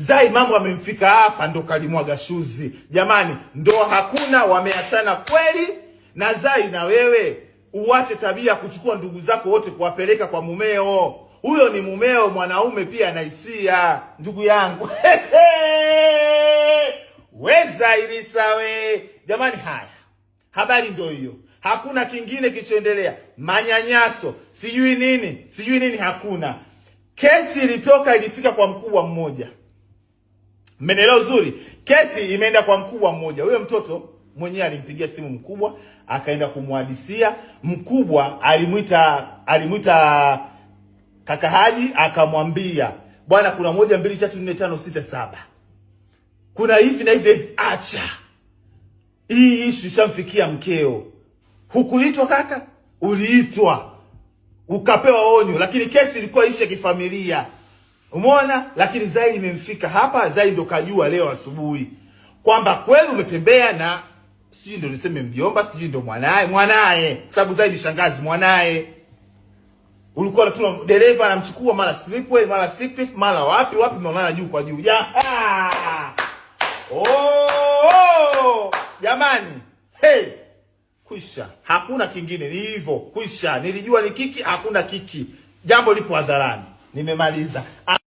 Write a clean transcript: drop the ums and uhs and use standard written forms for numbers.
Zai mambo amemfika hapa ndo kalimwaga shuzi. Jamani, ndo hakuna, wameachana kweli. Na Zai, na wewe uache tabia kuchukua ndugu zako wote kuwapeleka kwa mumeo. Huyo ni mumeo, mwanaume pia anaisia, ndugu yangu. Weza ilisawe. Jamani, haya habari ndio hiyo, hakuna kingine kichoendelea. Manyanyaso sijui nini hakuna. Kesi ilitoka, ilifika kwa mkubwa mmoja. Mmenielewa uzuri? Kesi imeenda kwa mkubwa mmoja. Huyo mtoto mwenyewe alimpigia simu mkubwa, akaenda kumhadisia mkubwa. Alimuita kaka Haji, akamwambia bwana, kuna 1 2 3 4 5 6 7, kuna hivi na hivi, acha hii issue ishamfikia mkeo. Hukuitwa kaka, uliitwa ukapewa onyo, lakini kesi ilikuwa ishe kifamilia. Umeona? Lakini Zai imemfika hapa. Zai ndo kajua leo asubuhi kwamba kweli umetembea na sijui ndo niseme mjomba, sijui ndo mwanae, sababu Zai ni shangazi mwanae. Ulikuwa tu dereva anamchukua mara Slipway, mara Siktif, mara wapi mnaonana juu kwa juu. Jamani, hey, kwisha. Hakuna kingine, ni hivyo, kwisha. Nilijua ni kiki, hakuna kiki. Jambo lipo hadharani. Nimemaliza.